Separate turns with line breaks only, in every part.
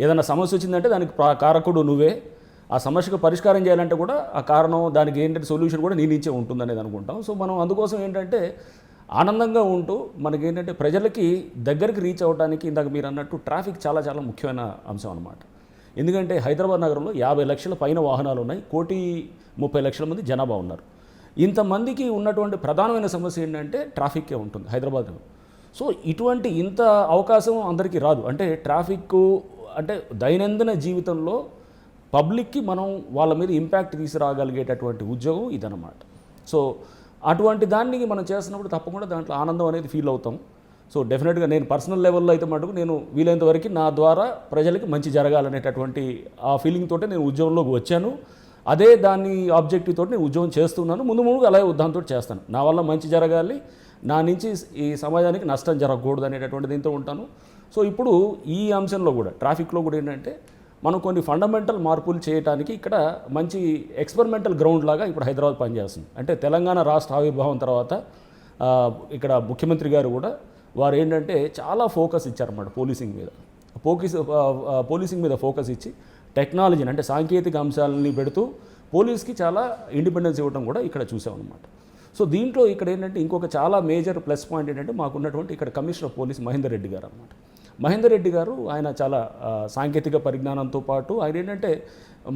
ఏదైనా సమస్య వచ్చిందంటే దానికి కారకుడు నువ్వే. ఆ సమస్యకు పరిష్కారం చేయాలంటే కూడా ఆ కారణం, దానికి ఏంటంటే సొల్యూషన్ కూడా నీ నుంచే ఉంటుందనేది అనుకుంటాం. సో మనం అందుకోసం ఏంటంటే ఆనందంగా ఉంటూ మనకేంటంటే ప్రజలకి దగ్గరికి రీచ్ అవ్వడానికి ఇందాక మీరు అన్నట్టు ట్రాఫిక్ చాలా చాలా ముఖ్యమైన అంశం అనమాట. ఎందుకంటే హైదరాబాద్ నగరంలో 50 లక్షల పైన వాహనాలు ఉన్నాయి, 1,30,00,000 మంది జనాభా ఉన్నారు. ఇంతమందికి ఉన్నటువంటి ప్రధానమైన సమస్య ఏంటంటే ట్రాఫిక్కే ఉంటుంది హైదరాబాద్లో. సో ఇటువంటి ఇంత అవకాశం అందరికీ రాదు. అంటే ట్రాఫిక్ అంటే దైనందిన జీవితంలో పబ్లిక్కి మనం వాళ్ళ మీద ఇంపాక్ట్ తీసుకురాగలిగేటటువంటి ఉద్యోగం ఇదన్నమాట. సో అటువంటి దాన్ని మనం చేస్తున్నప్పుడు తప్పకుండా దాంట్లో ఆనందం అనేది ఫీల్ అవుతాం. సో డెఫినెట్గా నేను పర్సనల్ లెవెల్లో అయితే మటుకు నేను వీలైనంత వరకు నా ద్వారా ప్రజలకి మంచి జరగాలనేటటువంటి ఆ ఫీలింగ్ తోటే నేను ఉద్యోగంలోకి వచ్చాను. అదే దాని ఆబ్జెక్టివ్ తోటి నేను ఉద్యోగం చేస్తున్నాను. ముందు అలాగే దాంతో చేస్తాను. నా వల్ల మంచి జరగాలి, నా నుంచి ఈ సమాజానికి నష్టం జరగకూడదు అనేటటువంటి దీంతో ఉంటాను. సో ఇప్పుడు ఈ అంశంలో కూడా ట్రాఫిక్లో కూడా ఏంటంటే మనం కొన్ని ఫండమెంటల్ మార్పులు చేయడానికి ఇక్కడ మంచి ఎక్స్పెరిమెంటల్ గ్రౌండ్ లాగా ఇప్పుడు హైదరాబాద్ పనిచేస్తుంది. అంటే తెలంగాణ రాష్ట్ర ఆవిర్భావం తర్వాత ఇక్కడ ముఖ్యమంత్రి గారు కూడా వారు ఏంటంటే చాలా ఫోకస్ ఇచ్చారన్నమాట పోలీసింగ్ మీద. పోలీసింగ్ మీద ఫోకస్ ఇచ్చి టెక్నాలజీని అంటే సాంకేతిక అంశాలని పెడుతూ పోలీస్కి చాలా ఇండిపెండెన్స్ ఇవ్వడం కూడా ఇక్కడ చూసామన్నమాట. సో దీంట్లో ఇక్కడ ఏంటంటే ఇంకొక చాలా మేజర్ ప్లస్ పాయింట్ ఏంటంటే మాకున్నటువంటి ఇక్కడ commissioner of police Mahender Reddy గారు అన్నమాట. మహేందర్ రెడ్డి గారు ఆయన చాలా సాంకేతిక పరిజ్ఞానంతో పాటు ఆయన ఏంటంటే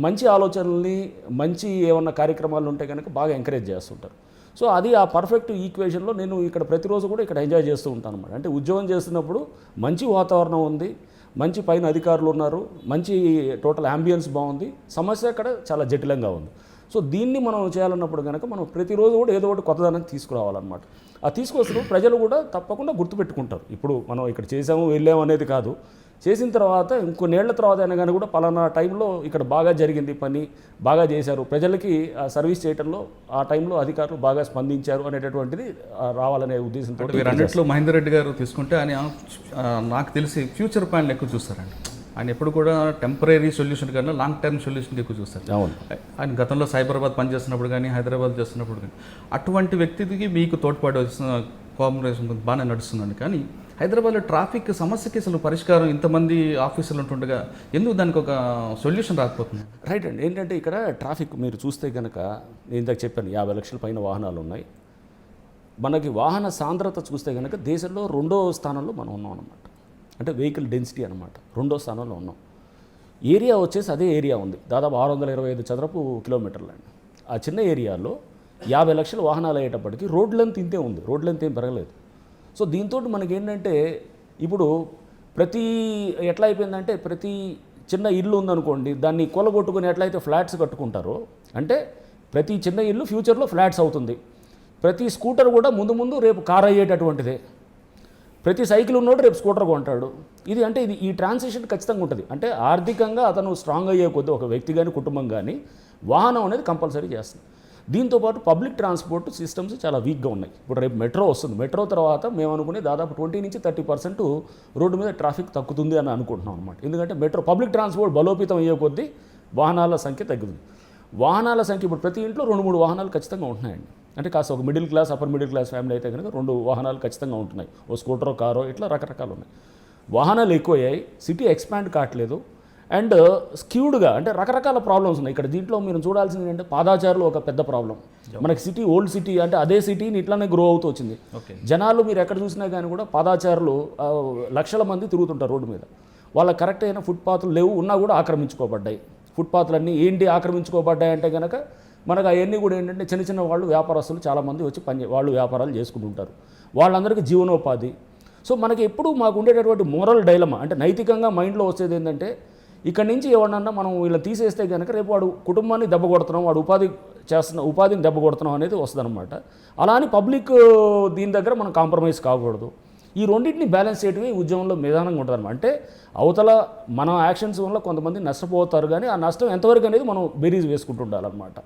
మంచి ఆలోచనల్ని, మంచి ఏమన్నా కార్యక్రమాలు ఉంటే కనుక బాగా ఎంకరేజ్ చేస్తుంటారు. సో అది ఆ పర్ఫెక్ట్ ఈక్వేషన్లో నేను ఇక్కడ ప్రతిరోజు కూడా ఇక్కడ ఎంజాయ్ చేస్తూ ఉంటాను అన్నమాట. అంటే ఉద్యోగం చేస్తున్నప్పుడు మంచి వాతావరణం ఉంది, మంచి పైన అధికారులు ఉన్నారు, మంచి టోటల్ యాంబియన్స్ బాగుంది, సమస్య అక్కడ చాలా జటిలంగా ఉంది. సో దీన్ని మనం చేయాలన్నప్పుడు కనుక మనం ప్రతిరోజు కూడా ఏదో ఒకటి కొత్తదనాన్ని తీసుకురావాలన్నమాట. ఆ తీసుకొచ్చినప్పుడు ప్రజలు కూడా తప్పకుండా గుర్తుపెట్టుకుంటారు. ఇప్పుడు మనం ఇక్కడ చేసాము వెళ్ళాము అనేది కాదు, చేసిన తర్వాత ఇంకొన్నేళ్ల తర్వాత అయినా కానీ కూడా పలానా టైంలో ఇక్కడ బాగా జరిగింది పని, బాగా చేశారు, ప్రజలకి సర్వీస్ చేయడంలో ఆ టైంలో అధికారులు బాగా స్పందించారు అనేటటువంటిది రావాలనే ఉద్దేశంతో.
మీరు అన్నింటిలో మహేందర్ రెడ్డి గారు తీసుకుంటే ఆయన నాకు తెలిసి ఫ్యూచర్ ప్లాన్లు ఎక్కువ చూస్తారండి. ఆయన ఎప్పుడు కూడా టెంపరీ సొల్యూషన్ కన్నా లాంగ్ టర్మ్ సొల్యూషన్ ఎక్కువ చూస్తారు.
అవును,
ఆయన గతంలో సైబరాబాద్ పనిచేస్తున్నప్పుడు కానీ హైదరాబాద్ చేస్తున్నప్పుడు కానీ అటువంటి వ్యక్తికి మీకు తోడ్పాటు వస్తున్న కోఆపరేషన్ బాగానే నడుస్తుందండి. కానీ హైదరాబాద్లో ట్రాఫిక్ సమస్యకి అసలు పరిష్కారం ఇంతమంది ఆఫీసులు ఉంటుండగా ఎందుకు దానికి ఒక సొల్యూషన్ రాకపోతుంది?
రైట్ అండి. ఏంటంటే ఇక్కడ ట్రాఫిక్ మీరు చూస్తే కనుక నేను ఇందాక చెప్పాను 50 లక్షల పైన వాహనాలు ఉన్నాయి. మనకి వాహన సాంద్రత చూస్తే కనుక దేశంలో 2వ స్థానంలో మనం ఉన్నాం అన్నమాట. అంటే వెహికల్ డెన్సిటీ అనమాట 2వ స్థానంలో ఉన్నాం. ఏరియా వచ్చేసి అదే ఏరియా ఉంది, దాదాపు 625 చదరపు కిలోమీటర్లు అండి. ఆ చిన్న ఏరియాలో 50 లక్షల వాహనాలు అయ్యేటప్పటికి రోడ్ లెంత్ ఇంతే ఉంది, రోడ్ లెంత్ ఏం పెరగలేదు. సో దీంతో మనకేంటంటే ఇప్పుడు ఎట్లా అయిపోయిందంటే ప్రతి చిన్న ఇల్లు ఉందనుకోండి, దాన్ని కొలగొట్టుకుని ఎట్లయితే ఫ్లాట్స్ కట్టుకుంటారో, అంటే ప్రతి చిన్న ఇల్లు ఫ్యూచర్లో ఫ్లాట్స్ అవుతుంది. ప్రతి స్కూటర్ కూడా ముందు రేపు కార్ అయ్యేటటువంటిదే. ప్రతి సైకిల్ ఉన్నోడు రేపు స్కూటర్ కొంటాడు. ఇది ఈ ట్రాన్సిషన్ ఖచ్చితంగా ఉంటుంది. అంటే ఆర్థికంగా అతను స్ట్రాంగ్ అయ్యే కొద్దీ ఒక వ్యక్తి కానీ కుటుంబం కానీ వాహనం అనేది కంపల్సరీ చేస్తుంది. దీంతోపాటు పబ్లిక్ ట్రాన్స్పోర్ట్ సిస్టమ్స్ చాలా వీక్గా ఉన్నాయి. ఇప్పుడు రేపు మెట్రో వస్తుంది, మెట్రో తర్వాత మేము అనుకునే దాదాపు 20 నుంచి 30% రోడ్డు మీద ట్రాఫిక్ తగ్గుతుంది అని అనుకుంటున్నాం అనమాట. ఎందుకంటే మెట్రో పబ్లిక్ ట్రాన్స్పోర్ట్ బలోపేతం అయ్యే కొద్దీ వాహనాల సంఖ్య తగ్గుతుంది. వాహనాల సంఖ్య ఇప్పుడు ప్రతి ఇంట్లో 2-3 వాహనాలు ఖచ్చితంగా ఉంటున్నాయండి. అంటే కాస్త ఒక middle class, upper middle class family అయితే కనుక 2 వాహనాలు ఖచ్చితంగా ఉంటున్నాయి. ఓ స్కూటరో కారో ఇట్లా రకరకాలు ఉన్నాయి. వాహనాలు ఎక్కువయ్యాయి, సిటీ ఎక్స్పాండ్ కావట్లేదు, అండ్ స్క్యూడ్గా అంటే రకరకాల ప్రాబ్లమ్స్ ఉన్నాయి ఇక్కడ. దీంట్లో మీరు చూడాల్సింది ఏంటంటే పాదాచారులు ఒక పెద్ద ప్రాబ్లం. మనకి సిటీ ఓల్డ్ సిటీ అంటే అదే సిటీని ఇట్లానే గ్రో అవుతూ వచ్చింది. జనాలు మీరు ఎక్కడ చూసినా కానీ కూడా పాదాచారులు లక్షల మంది తిరుగుతుంటారు రోడ్డు మీద. వాళ్ళకి కరెక్ట్ అయిన ఫుట్పాత్లు లేవు, ఉన్నా కూడా ఆక్రమించుకోబడ్డాయి. ఫుట్పాత్లన్నీ ఏంటి ఆక్రమించుకోబడ్డాయి అంటే కనుక మనకు అవన్నీ కూడా ఏంటంటే చిన్న వాళ్ళు వ్యాపారస్తులు చాలామంది వచ్చి వాళ్ళు వ్యాపారాలు చేసుకుంటుంటారు, వాళ్ళందరికీ జీవనోపాధి. సో మనకి ఎప్పుడు మాకు ఉండేటటువంటి మోరల్ డైలమా అంటే నైతికంగా మైండ్లో వచ్చేది ఏంటంటే ఇక్కడ నుంచి ఎవరన్నా మనం వీళ్ళని తీసేస్తే కనుక రేపు వాడు కుటుంబాన్ని దెబ్బ కొడుతున్నాం, వాడు ఉపాధిని దెబ్బ కొడుతున్నాం అనేది వస్తుందన్నమాట. అలా అని పబ్లిక్ దీని దగ్గర మనం కాంప్రమైజ్ కాకూడదు. ఈ రెండింటిని బ్యాలెన్స్ చేయడమే ఉద్యమంలో నిదానంగా ఉంటుంది అనమాట. అంటే అవతల మన యాక్షన్స్ వల్ల కొంతమంది నష్టపోతారు, కానీ ఆ నష్టం ఎంతవరకు అనేది మనం బేరీజ్ వేసుకుంటూ ఉండాలన్నమాట.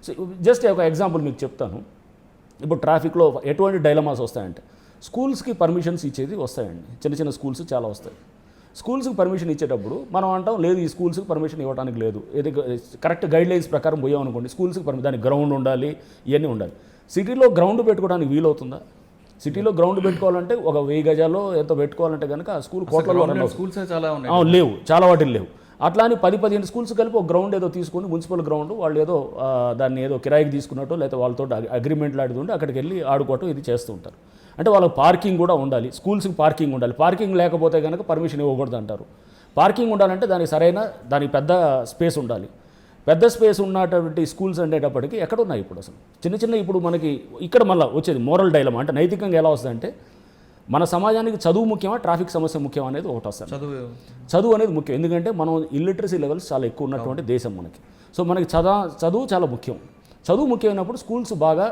సో జస్ట్ ఒక ఎగ్జాంపుల్ మీకు చెప్తాను. ఇప్పుడు ట్రాఫిక్లో ఎటువంటి డైలమాస్ వస్తాయంటే స్కూల్స్కి పర్మిషన్స్ ఇచ్చేది వస్తాయండి. చిన్న స్కూల్స్ చాలా వస్తాయి. స్కూల్స్కి పర్మిషన్ ఇచ్చేటప్పుడు మనం అంటాం లేదు ఈ స్కూల్స్కి పర్మిషన్ ఇవ్వడానికి లేదు, ఇది కరెక్ట్ గైడ్లైన్స్ ప్రకారం పోయామనుకోండి స్కూల్స్కి దానికి గ్రౌండ్ ఉండాలి, ఇవన్నీ ఉండాలి. సిటీలో గ్రౌండ్ పెట్టుకోవడానికి వీలవుతుందా? సిటీలో గ్రౌండ్ పెట్టుకోవాలంటే ఒక 1000 గజాల్లో ఎంతో పెట్టుకోవాలంటే కనుక ఆ స్కూల్ కోట్లలో రన్ అవుతుంది.
స్కూల్స్ చాలా ఉన్నాయి.
లేవు, చాలా వాటిలు లేవు. అట్లా అని 10-15 స్కూల్స్ కలిపి ఒక గ్రౌండ్ ఏదో తీసుకొని మున్సిపల్ గ్రౌండ్ వాళ్ళు ఏదో దాన్ని ఏదో కిరాయికి తీసుకున్నట్టు లేకపోతే వాళ్ళతో అగ్రిమెంట్ లాంటిది ఉండి అక్కడికి వెళ్ళి ఆడుకోవటం ఇది చేస్తూ ఉంటారు. అంటే వాళ్ళకి పార్కింగ్ కూడా ఉండాలి, స్కూల్స్కి పార్కింగ్ ఉండాలి. పార్కింగ్ లేకపోతే కనుక పర్మిషన్ ఇవ్వకూడదు అంటారు. పార్కింగ్ ఉండాలంటే దానికి పెద్ద స్పేస్ ఉండాలి. పెద్ద స్పేస్ ఉన్నటువంటి స్కూల్స్ అనేటప్పటికీ ఎక్కడున్నాయి ఇప్పుడు అసలు చిన్న ఇప్పుడు మనకి ఇక్కడ మళ్ళీ వచ్చేది మోరల్ డైలమా. అంటే నైతికంగా ఎలా వస్తుందంటే మన సమాజానికి చదువు ముఖ్యమా, ట్రాఫిక్ సమస్య ముఖ్యం అనేది ఒకటి వస్తుంది. చదువు అనేది ముఖ్యం, ఎందుకంటే మనం ఇల్లిటరసీ లెవెల్స్ చాలా ఎక్కువ ఉన్నటువంటి దేశం మనకి. సో మనకి చదువు చాలా ముఖ్యం. చదువు ముఖ్యమైనప్పుడు స్కూల్స్ బాగా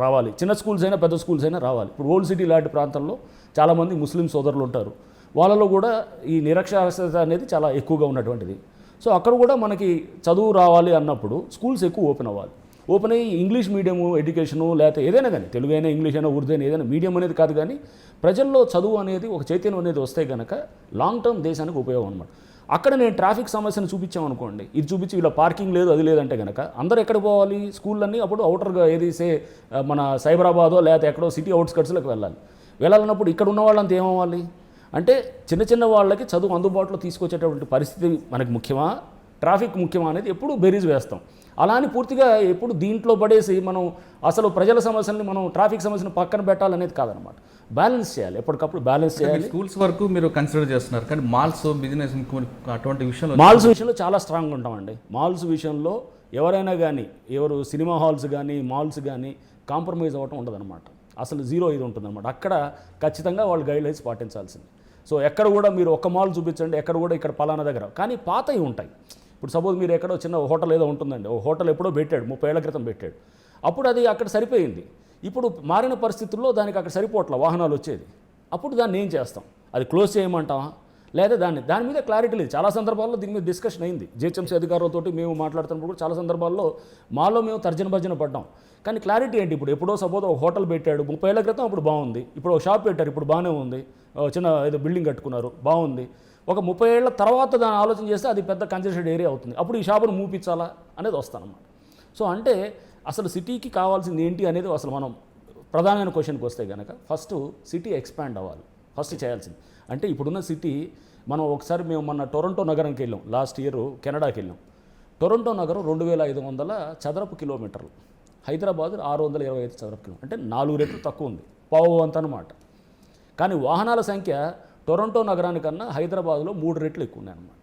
రావాలి. చిన్న స్కూల్స్ అయినా పెద్ద స్కూల్స్ అయినా రావాలి. ఇప్పుడు ఓల్డ్ సిటీ లాంటి ప్రాంతంలో చాలామంది ముస్లిం సోదరులు ఉంటారు. వాళ్ళలో కూడా ఈ నిరక్షరాస్యత అనేది చాలా ఎక్కువగా ఉన్నటువంటిది. సో అక్కడ కూడా మనకి చదువు రావాలి అన్నప్పుడు స్కూల్స్ ఎక్కువ ఓపెన్ అవ్వాలి. ఓపెన్ అయ్యి ఇంగ్లీష్ మీడియం ఎడ్యుకేషను లేకపోతే ఏదైనా కానీ తెలుగు అయినా ఇంగ్లీష్ అయినా ఉర్దూ అయినా ఏదైనా మీడియం అనేది కాదు, కానీ ప్రజల్లో చదువు అనేది ఒక చైతన్యం అనేది వస్తే కనుక లాంగ్ టర్మ్ దేశానికి ఉపయోగం అనమాట. అక్కడ నేను ట్రాఫిక్ సమస్యను చూపించామనుకోండి, ఇది చూపించి ఇలా పార్కింగ్ లేదు అది లేదంటే కనుక అందరూ ఎక్కడ పోవాలి, స్కూళ్ళన్నీ అప్పుడు అవుటర్గా ఏదైతే మన సైబరాబాదో లేకపోతే ఎక్కడో సిటీ అవుట్స్కట్స్లోకి వెళ్ళాలన్నప్పుడు ఇక్కడ ఉన్న వాళ్ళంతా ఏమవ్వాలి అంటే చిన్న వాళ్ళకి చదువు అందుబాటులో తీసుకొచ్చేటటువంటి పరిస్థితి మనకి ముఖ్యమా, ట్రాఫిక్ ముఖ్యమా అనేది ఎప్పుడు బెరీజ్ వేస్తాం. అలా అని పూర్తిగా ఎప్పుడు దీంట్లో పడేసి మనం అసలు ప్రజల సమస్యల్ని మనం ట్రాఫిక్ సమస్యను పక్కన పెట్టాలనేది కాదనమాట. బ్యాలెన్స్ చేయాలి, ఎప్పటికప్పుడు బ్యాలెన్స్ చేయాలి.
స్కూల్స్ వరకు మీరు కన్సిడర్ చేస్తున్నారు, కానీ మాల్స్ బిజినెస్ అటువంటి విషయంలో
మాల్స్ విషయంలో చాలా స్ట్రాంగ్గా ఉంటామండి. మాల్స్ విషయంలో ఎవరైనా కానీ ఎవరు సినిమా హాల్స్ కానీ మాల్స్ కానీ కాంప్రమైజ్ అవ్వటం ఉండదన్నమాట. అసలు జీరో ఇది ఉంటుందన్నమాట. అక్కడ ఖచ్చితంగా వాళ్ళు గైడ్లైన్స్ పాటించాల్సింది. సో ఎక్కడ కూడా మీరు ఒక్క మాల్ చూపించండి, ఎక్కడ కూడా ఇక్కడ పలానా దగ్గర, కానీ పాతవి ఉంటాయి. ఇప్పుడు సపోజ్ మీరు ఎక్కడో చిన్న హోటల్ ఏదో ఉంటుందండి, ఓ హోటల్ ఎప్పుడో పెట్టాడు 30 ఏళ్ల క్రితం పెట్టాడు, అప్పుడు అది అక్కడ సరిపోయింది. ఇప్పుడు మారిన పరిస్థితుల్లో దానికి అక్కడ సరిపోవట్ల వాహనాలు వచ్చేది, అప్పుడు దాన్ని ఏం చేస్తాం, అది క్లోజ్ చేయమంటామా లేదా దాని మీద క్లారిటీ లేదు. చాలా సందర్భాల్లో దీని మీద డిస్కషన్ అయింది. జిహెచ్ఎంసీ అధికారులతో మేము మాట్లాడుతున్నప్పుడు కూడా చాలా సందర్భాల్లో మాలో మేము తర్జన పడ్డాం. కానీ క్లారిటీ ఏంటి, ఇప్పుడు ఎప్పుడో సపోజ్ ఒక హోటల్ పెట్టాడు 30 ఏళ్ల క్రితం, అప్పుడు బాగుంది. ఇప్పుడు ఒక షాప్ పెట్టారు, ఇప్పుడు బాగానే ఉంది. చిన్న ఏదో బిల్డింగ్ కట్టుకున్నారు, బాగుంది. ఒక 30 ఏళ్ల తర్వాత దాన్ని ఆలోచన చేస్తే అది పెద్ద కన్జెస్టెడ్ ఏరియా అవుతుంది. అప్పుడు ఈ షాపును మూపించాలా అనేది వస్తానన్నమాట. సో అంటే అసలు సిటీకి కావాల్సింది ఏంటి అనేది అసలు మనం ప్రధానమైన క్వశ్చన్కి వస్తే కనుక ఫస్ట్ సిటీ ఎక్స్పాండ్ అవ్వాలి. ఫస్ట్ చేయాల్సింది అంటే ఇప్పుడున్న సిటీ మనం ఒకసారి మేము మొన్న టొరంటో నగరానికి వెళ్ళాం, లాస్ట్ ఇయర్ కెనడాకి వెళ్ళాం. టొరంటో నగరం 2500 చదరపు కిలోమీటర్లు, హైదరాబాద్ 625 చదరపు కిలోమీటర్లు, అంటే 4 రెట్లు తక్కువ ఉంది, పావు అంత అనమాట. కానీ వాహనాల సంఖ్య టొరంటో నగరానికన్నా హైదరాబాద్లో 3 రెట్లు ఎక్కువ ఉన్నాయి అన్నమాట.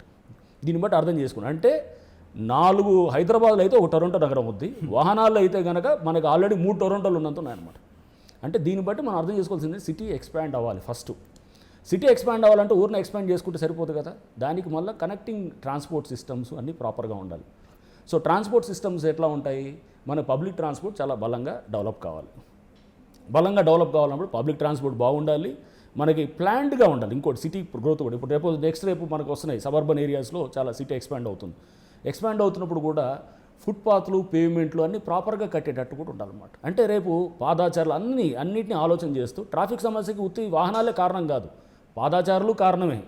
దీన్ని బట్టి అర్థం చేసుకున్నాను అంటే 4 హైదరాబాద్లో అయితే ఒక టొరంటో నగరం ఉంది, వాహనాల్లో అయితే కనుక మనకు ఆల్రెడీ 3 టొరంటోలు ఉన్నంత ఉన్నాయన్నమాట. అంటే దీన్ని బట్టి మనం అర్థం చేసుకోవాల్సింది సిటీ ఎక్స్పాండ్ అవ్వాలి. ఫస్ట్ సిటీ ఎక్స్పాండ్ అవ్వాలంటే ఊరిని ఎక్స్పాండ్ చేసుకుంటే సరిపోదు కదా, దానికి మళ్ళీ కనెక్టింగ్ ట్రాన్స్పోర్ట్ సిస్టమ్స్ అన్నీ ప్రాపర్గా ఉండాలి. సో ట్రాన్స్పోర్ట్ సిస్టమ్స్ ఎట్లా ఉంటాయి, మన పబ్లిక్ ట్రాన్స్పోర్ట్ చాలా బలంగా డెవలప్ కావాలన్నప్పుడు పబ్లిక్ ట్రాన్స్పోర్ట్ బాగుండాలి, మనకి ప్లాన్డ్గా ఉండాలి. ఇంకోటి సిటీ గ్రోత్ కూడా ఇప్పుడు రేపు మనకు వస్తున్నాయి సబర్బన్ ఏరియాస్లో చాలా సిటీ ఎక్స్పాండ్ అవుతున్నప్పుడు కూడా ఫుట్పాత్లు పేమెంట్లు అన్నీ ప్రాపర్గా కట్టేటట్టు కూడా ఉండాలన్నమాట. అంటే రేపు పాదాచారులు అన్నిటిని ఆలోచన చేస్తూ ట్రాఫిక్ సమస్యకి ఉత్తి వాహనాలే కారణం కాదు, పాదాచారులు కారణమే,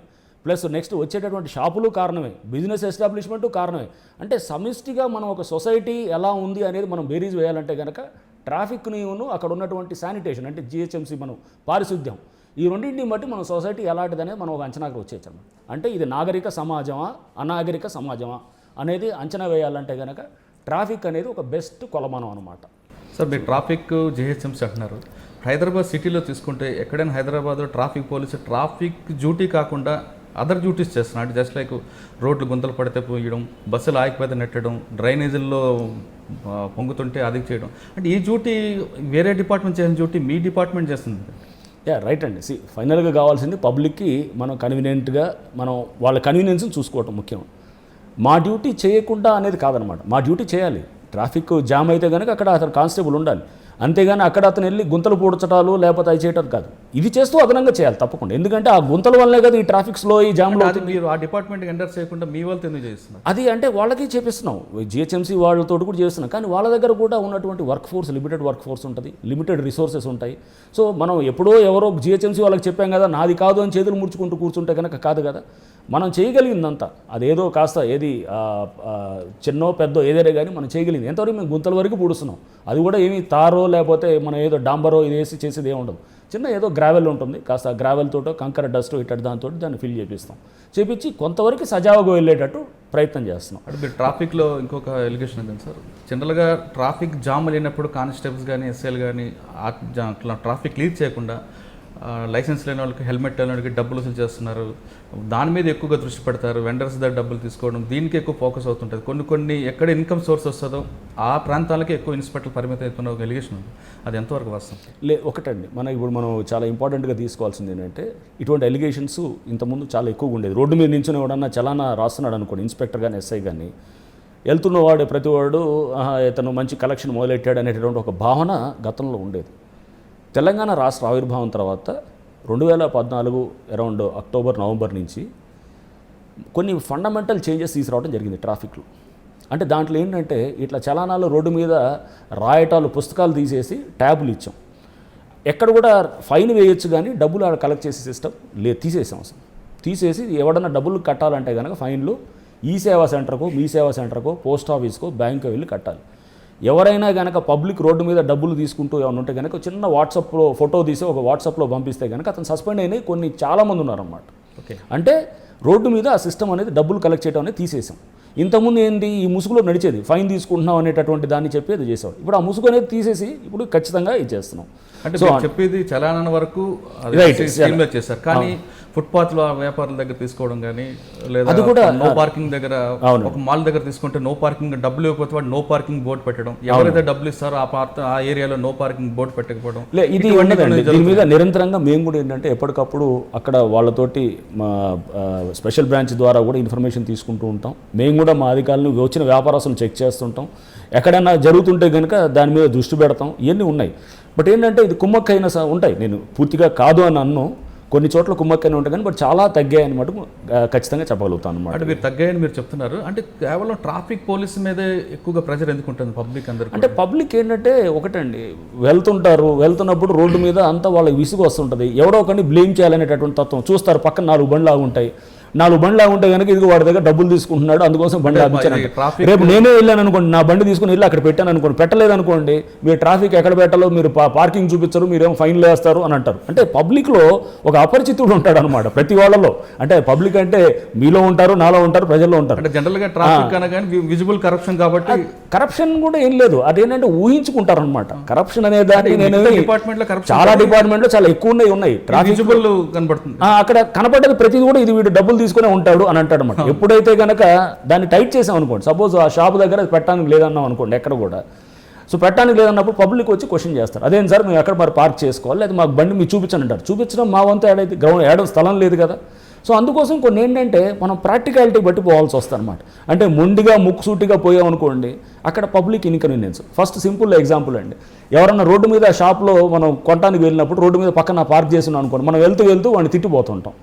ప్లస్ నెక్స్ట్ వచ్చేటటువంటి షాపులు కారణమే, బిజినెస్ ఎస్టాబ్లిష్మెంటు కారణమే. అంటే సమిష్టిగా మనం ఒక సొసైటీ ఎలా ఉంది అనేది మనం బేరీజ్ వేయాలంటే కనుక ట్రాఫిక్ని అక్కడ ఉన్నటువంటి శానిటేషన్ అంటే జిహెచ్ఎంసీ మనం పారిశుద్ధ్యం ఈ రెండింటిని బట్టి మన సొసైటీ ఎలాంటిది అనేది మనం ఒక అంచనాకు వచ్చేయచ్చు. అంటే ఇది నాగరిక సమాజమా అనాగరిక సమాజమా అనేది అంచనా వేయాలంటే కనుక ట్రాఫిక్ అనేది ఒక బెస్ట్ కొలమానం అనమాట.
సార్ మీరు ట్రాఫిక్ జిహెచ్ఎంసీ అంటున్నారు, హైదరాబాద్ సిటీలో తీసుకుంటే ఎక్కడైనా హైదరాబాద్లో ట్రాఫిక్ పోలీసు ట్రాఫిక్ డ్యూటీ కాకుండా అదర్ డ్యూటీస్ చేస్తున్నారు. అంటే జస్ట్ లైక్ రోడ్లు గుంతలు పడితే పోయడం, బస్సులు ఆగిపోతే నెట్టడం, డ్రైనేజీల్లో పొంగుతుంటే అది చేయడం, అంటే ఈ డ్యూటీ వేరే డిపార్ట్మెంట్ చేసిన డ్యూటీ మీ డిపార్ట్మెంట్ చేస్తుంది.
రైట్ అండి. ఫైనల్గా కావాల్సింది పబ్లిక్కి మనం కన్వీనియంట్గా మనం వాళ్ళ కన్వీనియన్స్ని చూసుకోవటం ముఖ్యం. మా డ్యూటీ చేయకుండా అనేది కాదనమాట, మా డ్యూటీ చేయాలి. ట్రాఫిక్ జామ్ అయితే కనుక అక్కడ అతను కానిస్టేబుల్ ఉండాలి, అంతేగాని అక్కడ అతను వెళ్ళి గుంతలు పూడ్చటాలు లేకపోతే అవి చేయటం కాదు. ఇది చేస్తూ అదనంగా చేయాలి తప్పకుండా, ఎందుకంటే ఆ గుంతల వల్లే కదా ఈ ట్రాఫిక్స్లో ఈ జామ్లో.
మీరు ఆ డిపార్ట్మెంట్కి ఎంటర్ చేయకుండా మీ వాళ్ళతో ఎందుకు చేస్తున్నారు?
అది అంటే వాళ్ళకి చేపిస్తున్నాం, జిహెచ్ఎంసీ వాళ్ళతో కూడా చేస్తున్నాం, కానీ వాళ్ళ దగ్గర కూడా ఉన్నటువంటి work force limited work force ఉంటుంది, లిమిటెడ్ రిసోర్సెస్ ఉంటాయి. సో మనం ఎప్పుడో ఎవరో జిహెచ్ఎంసీ వాళ్ళకి చెప్పాం కదా నాది కాదు అని చేతులు ముడుచుకుంటూ కూర్చుంటే కనుక కాదు కదా. మనం చేయగలిగిందంతా అదేదో కాస్త ఏది చిన్నో పెద్దో ఏదైనా కానీ మనం చేయగలిగింది ఎంతవరకు మేము గుంతల వరకు పూడుస్తున్నాం. అది కూడా ఏమి తారో లేకపోతే మనం ఏదో డాంబరో ఇది వేసి చేసేది ఏమి ఉండదు. చిన్న ఏదో గ్రావెల్ ఉంటుంది, కాస్త గ్రావెల్ తోటో కంకర డస్ట్ ఇట్టడి దాంతో దాన్ని ఫిల్ చేపిస్తాం. చేపించి కొంతవరకు సజావుగా వెళ్ళేటట్టు ప్రయత్నం చేస్తున్నాం.
అంటే మీరు ట్రాఫిక్లో ఇంకొక ఎలిగేషన్ ఏంటంటే సార్, జనరల్గా ట్రాఫిక్ జామ్ లేనప్పుడు కానిస్టేబుల్స్ కానీ ఎస్ఐలు కానీ అట్లా ట్రాఫిక్ క్లియర్ చేయకుండా లైసెన్స్ లేని వాళ్ళకి, హెల్మెట్ లేని వాళ్ళకి డబ్బులు వసూలు చేస్తున్నారు. దాని మీద ఎక్కువగా దృష్టి పెడతారు. వెండర్స్ దగ్గర డబ్బులు తీసుకోవడం, దీనికి ఎక్కువ ఫోకస్ అవుతుంటుంది. కొన్ని ఎక్కడ ఇన్కమ్ సోర్స్ వస్తుందో ఆ ప్రాంతాలకి ఎక్కువ ఇన్స్పెక్టర్ పరిమితం అవుతున్న ఒక ఎలిగేషన్ ఉంది. అది ఎంతవరకు వాస్తవం?
ఒకటండి, ఇప్పుడు మనం చాలా ఇంపార్టెంట్గా తీసుకోవాల్సింది ఏంటంటే, ఇటువంటి ఎలిగేషన్స్ ఇంతకుముందు చాలా ఎక్కువగా ఉండేది. రోడ్డు మీద నించుని ఎవడన్నా చలానా రాస్తున్నాడు అనుకోండి, ఇన్స్పెక్టర్ కానీ ఎస్ఐ కానీ, వెళ్తున్నవాడు ప్రతివాడు ఇతను మంచి కలెక్షన్ మొదలెట్టాడు అనేటటువంటి ఒక భావన గతంలో ఉండేది. తెలంగాణ రాష్ట్ర ఆవిర్భావం తర్వాత 2014 అరౌండ్ అక్టోబర్ నవంబర్ నుంచి కొన్ని ఫండమెంటల్ చేంజెస్ తీసుకురావడం జరిగింది ట్రాఫిక్లో. అంటే దాంట్లో ఏంటంటే, ఇట్లా చలానాలు రోడ్డు మీద రాయటాలు, పుస్తకాలు తీసేసి ట్యాబులు ఇచ్చాం. ఎక్కడ కూడా ఫైన్ వేయొచ్చు కానీ డబ్బులు ఆడ కలెక్ట్ చేసే సిస్టమ్ తీసేసాం. అసలు తీసేసి ఎవడన్నా డబ్బులు కట్టాలంటే కనుక ఫైన్లు ఈ సేవా సెంటర్కో, మీ సేవా సెంటర్కో, పోస్ట్ ఆఫీస్కో, బ్యాంకో వెళ్ళి కట్టాలి. ఎవరైనా కనుక పబ్లిక్ రోడ్డు మీద డబ్బులు తీసుకుంటూ ఏమైనా ఉంటే కనుక చిన్న వాట్సాప్లో ఫోటో తీసి ఒక వాట్సాప్లో పంపిస్తే కనుక అతను సస్పెండ్ అయినాయి కొన్ని చాలామంది ఉన్నారన్నమాట.
ఓకే,
అంటే రోడ్డు మీద ఆ సిస్టమ్ అనేది డబ్బులు కలెక్ట్ చేయడం అనేది తీసేసాం. ఇంతకుముందు ఏంటి, ఈ ముసుగులో నడిచేది, ఫైన్ తీసుకుంటున్నాం అనేటటువంటి దాన్ని చెప్పి అది చేసేవాడు. ఇప్పుడు ఆ ముసుగు అనేది తీసేసి ఇప్పుడు ఖచ్చితంగా ఇది చేస్తున్నాం.
అంటే చెప్పేది చలానా వరకు చేస్తారు, కానీ ఫుట్పాత్లో వ్యాపారుల దగ్గర తీసుకోవడం కానీ, లేదా
అది కూడా
నో పార్కింగ్ దగ్గర, ఒక మాల్ దగ్గర తీసుకుంటే నో పార్కింగ్, డబ్బులు ఇవ్వకపోతే వాడు నో పార్కింగ్ బోర్డు పెట్టడం, ఎవరైతే డబ్బులు ఇస్తారో ఆ ఏరియాలో నో పార్కింగ్ బోర్డు పెట్టకపోవడం,
ఇది ఉండదండి. దీని మీద నిరంతరంగా మేము కూడా ఏంటంటే ఎప్పటికప్పుడు అక్కడ వాళ్ళతోటి మా స్పెషల్ బ్రాంచ్ ద్వారా కూడా ఇన్ఫర్మేషన్ తీసుకుంటూ ఉంటాం. మేము కూడా మా అధికారులను వచ్చిన వ్యాపారస్తులను చెక్ చేస్తుంటాం. ఎక్కడైనా జరుగుతుంటే కనుక దాని మీద దృష్టి పెడతాం. ఇవన్నీ ఉన్నాయి. బట్ ఏంటంటే ఇది కుమ్మక్కైన ఉంటాయి, నేను పూర్తిగా కాదు అని అన్ను, కొన్ని చోట్ల కుమ్మక్కైనా ఉంటాయి కానీ బట్ చాలా తగ్గాయని మటుకు ఖచ్చితంగా చెప్పగలుగుతాను అనమాట.
అంటే మీరు తగ్గాయని మీరు చెప్తున్నారు, అంటే కేవలం ట్రాఫిక్ పోలీస్ మీదే ఎక్కువగా ప్రెజర్ ఎందుకు ఉంటుంది పబ్లిక్ అందరూ?
అంటే పబ్లిక్ ఏంటంటే ఒకటండి, వెళ్తున్నప్పుడు రోడ్డు మీద అంతా వాళ్ళకి విసుగు వస్తుంటుంది. ఎవడో ఒకరిని బ్లేమ్ చేయాలనేటటువంటి తత్వం చూస్తారు. పక్కన 4 బండ్లు ఆగుంటాయి. 4 బండ్లు ఆగుంటే కనుక ఇది వాడి దగ్గర డబ్బులు తీసుకుంటున్నాడు, అందుకోసం బండి ఆపించాను. రేపు నేనే వెళ్ళాను అనుకోండి, నా బండి తీసుకుని వెళ్ళి అక్కడ పెట్టాను అనుకోండి, పెట్టలేదు అనుకోండి, మీరు ట్రాఫిక్ ఎక్కడ పెట్టాలో మీరు పార్కింగ్ చూపించరు, మీరేమో ఫైన్లు వేస్తారు అని అంటారు. అంటే పబ్లిక్లో ఒక అపరిచితుడు ఉంటాడు అనమాట ప్రతి వాళ్ళలో. అంటే పబ్లిక్ అంటే మీలో ఉంటారు, నాలో ఉంటారు, ప్రజల్లో ఉంటారు.
అంటే జనరల్గా ట్రాఫిక్ అనగానే విజిబుల్ కరప్షన్, కాబట్టి
కరప్షన్ కూడా ఏం లేదు, అదేంటంటే ఊహించుకుంటారు అనమాట. కరప్షన్ అనే దాన్ని నేను
డిపార్ట్మెంట్లో
చాలా డిపార్ట్మెంట్లో చాలా ఎక్కువ ఉన్నాయి. ట్రాఫిక్
కనబడుతుంది,
అక్కడ కనపడ్డది ప్రతిది కూడా ఇది వీడు డబ్బులు తీసుకునే ఉంటాడు అని అంటాడు అనమాట. ఎప్పుడైతే కనుక దాన్ని టైట్ చేసాం అనుకోండి, సపోజ్ ఆ షాప్ దగ్గర పెట్టడానికి లేదన్నాం అనుకోండి, ఎక్కడ కూడా సో పెట్టడానికి లేదన్నప్పుడు పబ్లిక్ వచ్చి క్వశ్చన్ చేస్తారు. అదేం సార్ మేము ఎక్కడ మరి పార్క్ చేసుకోవాలి, లేదా మాకు బండి మీరు చూపించండి అంటారు. చూపించడం మా వంతు ఏడైతే గ్రౌండ్ ఏడో స్థలం లేదు కదా. సో అందుకోసం కొన్ని ఏంటంటే మనం ప్రాక్టికాలిటీ బట్టి పోవాల్సి వస్తుంది అనమాట. అంటే మొండిగా ముక్కుసూటిగా పోయామనుకోండి, అక్కడ public inconvenience. First simple example అండి, ఎవరన్నా రోడ్డు మీద షాప్లో మనం కొనడానికి వెళ్ళినప్పుడు రోడ్డు మీద పక్కన పార్క్ చేస్తున్నాం అనుకోండి, మనం వెళ్తూ వాడిని తిట్టిపోతుంటాం,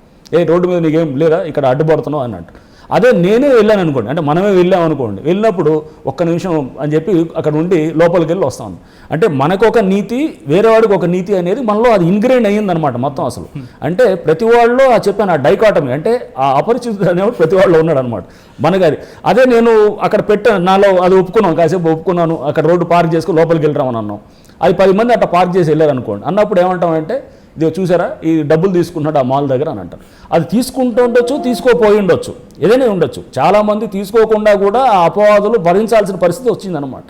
రోడ్డు మీద నీకేం లేదా ఇక్కడ అడ్డుపడుతున్నావు అన్నట్టు. అదే నేనే వెళ్ళాను అనుకోండి, అంటే మనమే వెళ్ళాం అనుకోండి, వెళ్ళినప్పుడు ఒక్క నిమిషం అని చెప్పి అక్కడ ఉండి లోపలికి వెళ్ళి వస్తాను. అంటే మనకు ఒక నీతి, వేరేవాడికి ఒక నీతి అనేది మనలో అది ఇన్గ్రెయిన్ అయ్యిందనమాట మొత్తం అసలు. అంటే ప్రతి వాళ్ళలో చెప్పాను ఆ డైకాటమీ, అంటే ఆ అపరిచితుడు అనేవాడు ప్రతి వాళ్ళలో ఉన్నాడు అనమాట. మనకి అదే నేను అక్కడ పెట్టాను, నాలో అది ఒప్పుకున్నాను, కాసేపు ఒప్పుకున్నాను, అక్కడ రోడ్డు పార్క్ చేసుకుని లోపలికి వెళ్ళరామని అన్నాం. అది 10 మంది అట్లా పార్క్ చేసి వెళ్ళారు అనుకోండి, అన్నప్పుడు ఏమంటామంటే ఇది చూసారా ఈ డబ్బులు తీసుకున్నాడు ఆ మాల్ దగ్గర అని అంటారు. అది తీసుకుంటూ ఉండొచ్చు, తీసుకోపోయి ఉండొచ్చు, ఏదైనా ఉండొచ్చు. చాలామంది తీసుకోకుండా కూడా ఆ అపవాదులు భరించాల్సిన పరిస్థితి వచ్చిందనమాట.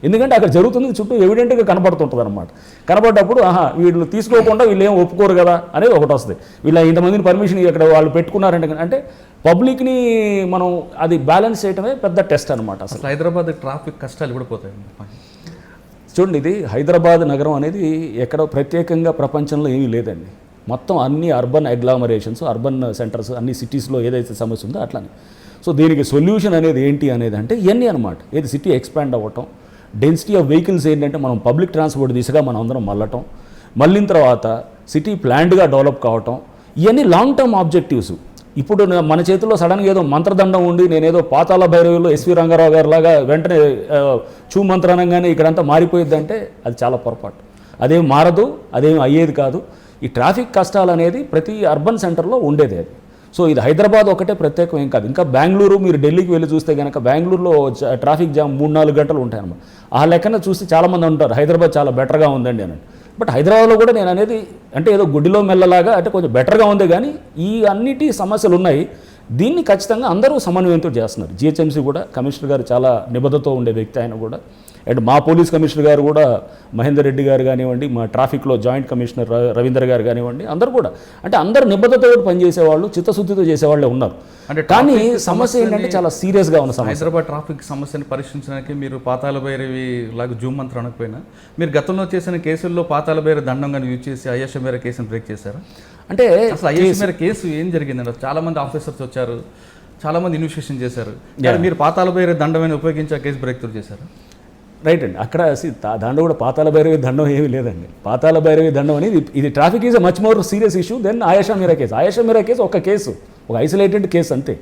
ఎందుకంటే అక్కడ జరుగుతుంది చుట్టూ ఎవిడెంట్గా కనపడుతుంటుంది అనమాట. కనపడ్డప్పుడు వీళ్ళు తీసుకోకుండా వీళ్ళు ఏం ఒప్పుకోరు కదా అనేది ఒకటి వస్తుంది. వీళ్ళ ఇంతమందిని పర్మిషన్ ఇక్కడ వాళ్ళు పెట్టుకున్నారంటే, అంటే పబ్లిక్ని మనం అది బ్యాలెన్స్ చేయడమే పెద్ద టెస్ట్ అనమాట.
అసలు హైదరాబాద్ ట్రాఫిక్ కష్టాలు కూడా పోతాయి.
చూడండి, ఇది హైదరాబాద్ నగరం అనేది ఎక్కడో ప్రత్యేకంగా ప్రపంచంలో ఏమీ లేదండి. మొత్తం అన్ని అర్బన్ అగ్లామరేషన్స్, అర్బన్ సెంటర్స్, అన్ని సిటీస్లో ఏదైతే సమస్య ఉందో అట్లానే. సో దీనికి సొల్యూషన్ అనేది ఏంటి అనేది అంటే ఇవన్నీ అనమాట. ఏది సిటీ ఎక్స్పాండ్ అవ్వటం, డెన్సిటీ ఆఫ్ వెహికల్స్ ఏంటంటే మనం పబ్లిక్ ట్రాన్స్పోర్ట్ దిశగా మనం అందరం మళ్ళిన తర్వాత సిటీ ప్లాన్డ్గా డెవలప్ కావటం, ఇవన్నీ లాంగ్ టర్మ్ ఆబ్జెక్టివ్స్. ఇప్పుడు మన చేతిలో సడన్గా ఏదో మంత్రదండం ఉండి నేనేదో పాతాళ భైరవిలో ఎస్వి రంగారావు గారి లాగా వెంటనే మంత్రానంగానే ఇక్కడంతా మారిపోయిద్దంటే అది చాలా పొరపాటు. అదేం మారదు, అదేం అయ్యేది కాదు. ఈ ట్రాఫిక్ కష్టాలు అనేది ప్రతి అర్బన్ సెంటర్లో ఉండేది అది. సో ఇది హైదరాబాద్ ఒకటే ప్రత్యేకం ఏం కాదు. ఇంకా బెంగళూరు, మీరు ఢిల్లీకి వెళ్ళి చూస్తే కనుక బెంగళూరులో ట్రాఫిక్ జామ్ 3-4 గంటలు ఉంటాయన్నమాట. ఆ లెక్కన చూస్తే చాలామంది ఉంటారు హైదరాబాద్ చాలా బెటర్గా ఉందండి అని. బట్ హైదరాబాద్లో కూడా నేను అనేది అంటే ఏదో గుడ్డిలో మెల్లలాగా అంటే కొంచెం బెటర్గా ఉంది, కానీ ఈ అన్నిటి సమస్యలు ఉన్నాయి. దీన్ని ఖచ్చితంగా అందరూ సమన్వయంతో చేస్తున్నారు. జిహెచ్ఎంసీ కూడా కమిషనర్ గారు చాలా నిబద్ధతో ఉండే వ్యక్తి ఆయన కూడా, అండ్ మా పోలీస్ కమిషనర్ గారు కూడా మహేందర్ రెడ్డి గారు కానివ్వండి, మా ట్రాఫిక్లో జాయింట్ కమిషనర్ రవీందర్ గారు కానివ్వండి, అందరూ కూడా అంటే అందరు నిబద్ధతతో పనిచేసేవాళ్ళు, చిత్తశుద్ధితో చేసేవాళ్ళే ఉన్నారు. అంటే కానీ సమస్య ఏంటంటే చాలా సీరియస్గా ఉన్న సమస్య.
హైదరాబాద్ ట్రాఫిక్ సమస్యను పరిష్కరించడానికి మీరు పాతాళ భైరవి లాగా జూమ్ మంత్రం అనకపోయినా మీరు గతంలో చేసిన కేసుల్లో పాతాళ భైరవి దండం కానీ యూజ్ చేసి అయ్యష మేర కేసును బ్రేక్ చేశారా?
అంటే
అసలు అయ్యష మేర కేసు ఏం జరిగిందండి? చాలా మంది ఆఫీసర్స్ వచ్చారు, చాలా మంది ఇన్వెస్టిగేషన్ చేశారు, మీరు పాతాళ భైరవి దండమైన ఉపయోగించి ఆ కేసు బ్రేక్ త్రూ చేశారు.
రైట్ అండి. అక్కడ దాంట్లో కూడా పాతాళ భైరవి దండం ఏమీ లేదండి. పాతాళ భైరవి దండం అనేది ఇది traffic is a much more serious issue than Ayesha Meera case. Ayesha Meera case ఒక కేసు, ఒక ఐసోలేటెడ్ కేసు అంతే.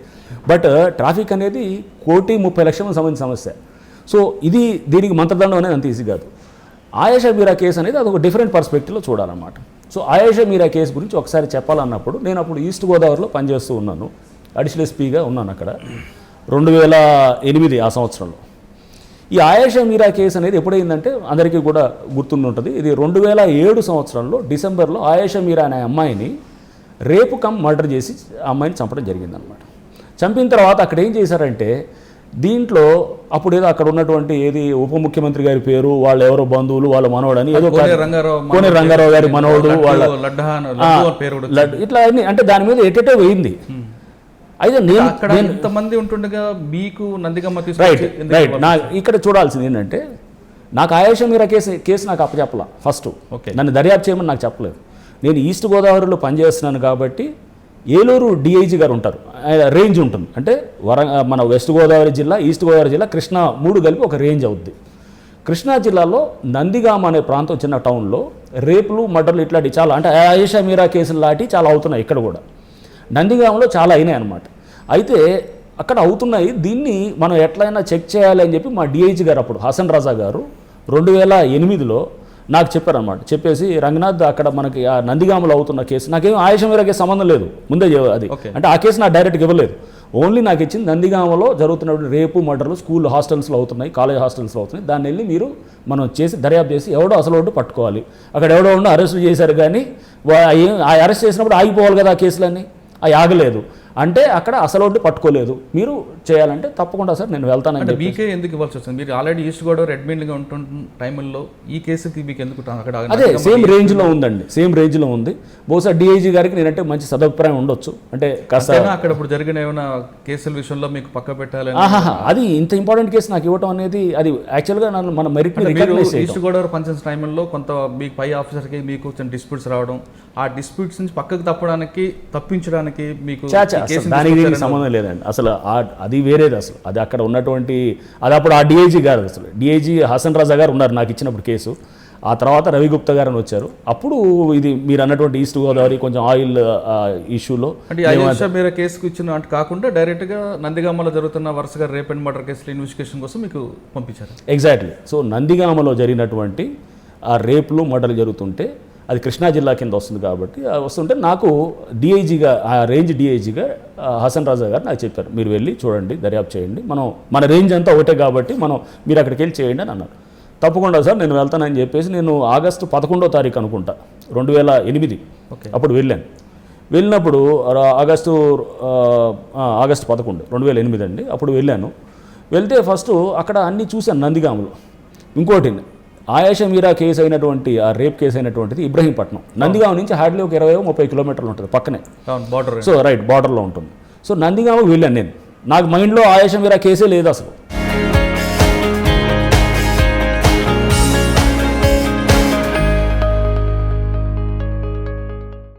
బట్ ట్రాఫిక్ అనేది 1,30,00,000 సంబంధించిన సమస్య. సో ఇది దీనికి మంత్రదండం అనేది అంత ఈజీ కాదు. ఆయేషా మీరా కేసు అనేది అది ఒక different పర్స్పెక్టివ్లో చూడాలన్నమాట. So Ayesha Meera case గురించి ఒకసారి చెప్పాలన్నప్పుడు నేను అప్పుడు ఈస్ట్ గోదావరిలో పనిచేస్తూ ఉన్నాను, అడిషనల్ ఎస్పీగా ఉన్నాను అక్కడ 2008 ఆ సంవత్సరంలో. ఈ ఆయేషా మీరా కేసు అనేది ఎప్పుడైందంటే అందరికీ కూడా గుర్తుండి ఉంటుంది. ఇది 2007 సంవత్సరంలో డిసెంబర్లో ఆయేషా మీరా అనే అమ్మాయిని రేపు కమ్ మర్డర్ చేసి ఆ అమ్మాయిని చంపడం జరిగిందనమాట. చంపిన తర్వాత అక్కడ ఏం చేశారంటే దీంట్లో అప్పుడు ఏదో అక్కడ ఉన్నటువంటి ఏది ఉప ముఖ్యమంత్రి గారి పేరు, వాళ్ళ ఎవరో బంధువులు, వాళ్ళ మనవడని ఏదో కోనే రంగారావు గారి మనవడు, వాళ్ళ ఇట్లా అన్ని అంటే దాని మీద ఎటెటో వేయింది. అయితే నేను
ఎంతమంది ఉంటుండగా మీకు నందిగమ్మ
రైట్ నా ఇక్కడ చూడాల్సింది ఏంటంటే నాకు ఆయేషా మీరా కేసు నాకు అప్పచెప్పలా. ఫస్ట్ నన్ను దర్యాప్తు చేయమని నాకు చెప్పలేదు. నేను ఈస్ట్ గోదావరిలో పనిచేస్తున్నాను కాబట్టి ఏలూరు డిఐజీ గారు ఉంటారు, రేంజ్ ఉంటుంది. అంటే మన వెస్ట్ గోదావరి జిల్లా, ఈస్ట్ గోదావరి జిల్లా, కృష్ణా 3 కలిపి ఒక రేంజ్ అవుద్ది. కృష్ణా జిల్లాలో నందిగామ అనే ప్రాంతం చిన్న టౌన్లో రేపులు మర్డర్లు ఇట్లాంటి చాలా అంటే ఆయేషా మీరా కేసులు లాంటి చాలా అవుతున్నాయి. ఇక్కడ కూడా నందిగామలో చాలా అయినాయి అన్నమాట. అయితే అక్కడ అవుతున్నాయి, దీన్ని మనం ఎట్లయినా చెక్ చేయాలి అని చెప్పి మా డిఐజీ గారు అప్పుడు హసన్ రజా గారు 2008లో నాకు చెప్పారనమాట. చెప్పేసి రంగనాథ్ అక్కడ మనకి ఆ నందిగామలో అవుతున్న కేసు, నాకేం ఆయేషా మీరా కేసు సంబంధం లేదు ముందే అది, అంటే ఆ కేసు నాకు డైరెక్ట్గా ఇవ్వలేదు. ఓన్లీ నాకు ఇచ్చింది నందిగామలో జరుగుతున్నటువంటి రేపు మర్డర్లు స్కూల్ హాస్టల్స్లో అవుతున్నాయి, కాలేజ్ హాస్టల్స్లో అవుతున్నాయి, దాన్ని వెళ్ళి మీరు మనం చేసి దర్యాప్తు చేసి ఎవడో అసలు ఒకటి పట్టుకోవాలి. అక్కడ ఎవడో ఉండి అరెస్ట్ చేశారు, కానీ ఆ అరెస్ట్ చేసినప్పుడు ఆగిపోవాలి కదా ఆ కేసులన్నీ, అవి ఆగలేదు. అంటే అక్కడ అసలు ఒకటి పట్టుకోలేదు. మీరు చేయాలంటే తప్పకుండా సార్ నేను వెళ్తానంటే
మీకే ఎందుకు ఇవ్వాల్సి వస్తుంది? మీరు ఆల్రెడీ ఈస్ట్ గోదావరి అడ్మిన్గా ఉంటున్న టైంలో ఈ కేసుకి మీకు ఎందుకు అక్కడ
అదే సేమ్ రేంజ్లో ఉందండి, సేమ్ రేంజ్లో ఉంది. బహుశా డిఐజీ గారికి నేనంటే మంచి సదభిప్రాయం ఉండొచ్చు. అంటే కాస్త
అక్కడ ఇప్పుడు జరిగిన ఏమైనా కేసుల విషయంలో మీకు పక్క పెట్టాలని
అది ఇంత ఇంపార్టెంట్ కేసు నాకు ఇవ్వడం అనేది అది యాక్చువల్గా మన మెరిట్
ఈస్ట్ గోదావరి పనిచేసిన టైంలో కొంత మీకు పై ఆఫీసర్కి మీకు కొంచెం డిస్ప్యూట్స్ రావడం, ఆ డిస్ప్యూట్స్ నుంచి పక్కకు తప్పించడానికి మీకు
దానికి దీనికి సంబంధం లేదండి. అసలు అది వేరేది. అసలు అది అక్కడ ఉన్నటువంటి అది అప్పుడు ఆ డిఐజీ గారు, అసలు డిఐజీ హసన్ రజా గారు ఉన్నారు నాకు ఇచ్చినప్పుడు కేసు. ఆ తర్వాత రవిగుప్తా గారు అని వచ్చారు. అప్పుడు ఇది మీరు అన్నటువంటి ఈస్ట్ గోదావరి కొంచెం ఆయిల్ ఇష్యూలో
అంటే ఆయేషా మీరా కేసుకు ఇచ్చిన అంటే కాకుండా డైరెక్ట్గా నందిగామలో జరుగుతున్న వరుసగా రేప్ అండ్ మర్డర్ కేసుల ఇన్వెస్టిగేషన్ కోసం మీకు పంపించారు.
ఎగ్జాక్ట్లీ. సో నందిగామలో జరిగినటువంటి ఆ రేపులు మర్డర్లు జరుగుతుంటే అది కృష్ణా జిల్లా కింద వస్తుంది కాబట్టి వస్తుంటే నాకు డిఐజీగా ఆ రేంజ్ డిఐజీగా హసన్ రాజా గారు నాకు చెప్పారు, మీరు వెళ్ళి చూడండి, దర్యాప్తు చేయండి, మన రేంజ్ అంతా ఒకటే కాబట్టి మీరు అక్కడికి వెళ్ళి చేయండి అని అన్నారు. తప్పకుండా సార్ నేను వెళ్తానని చెప్పేసి నేను ఆగస్టు 11వ తారీఖు అనుకుంటా 2008 అప్పుడు వెళ్ళాను. వెళ్ళినప్పుడు ఆగస్టు 11 2008 అండి. అప్పుడు వెళ్ళాను. వెళ్తే ఫస్ట్ అక్కడ అన్నీ చూశాను నందిగామలో. ఇంకోటి ఆయేషా మీరా కేసు అయినటువంటి ఆ రేప్ కేసు అయినటువంటిది ఇబ్రహీంపట్నం, నందిగామ నుంచి హార్డ్లీ ఒక 20-30 కిలోమీటర్లు ఉంటుంది పక్కనే,
బార్డర్.
సో రైట్ బార్డర్లో ఉంటుంది. సో నందిగామకు వెళ్ళాను నేను. నాకు మైండ్లో ఆయేషా మీరా కేసే లేదు అసలు.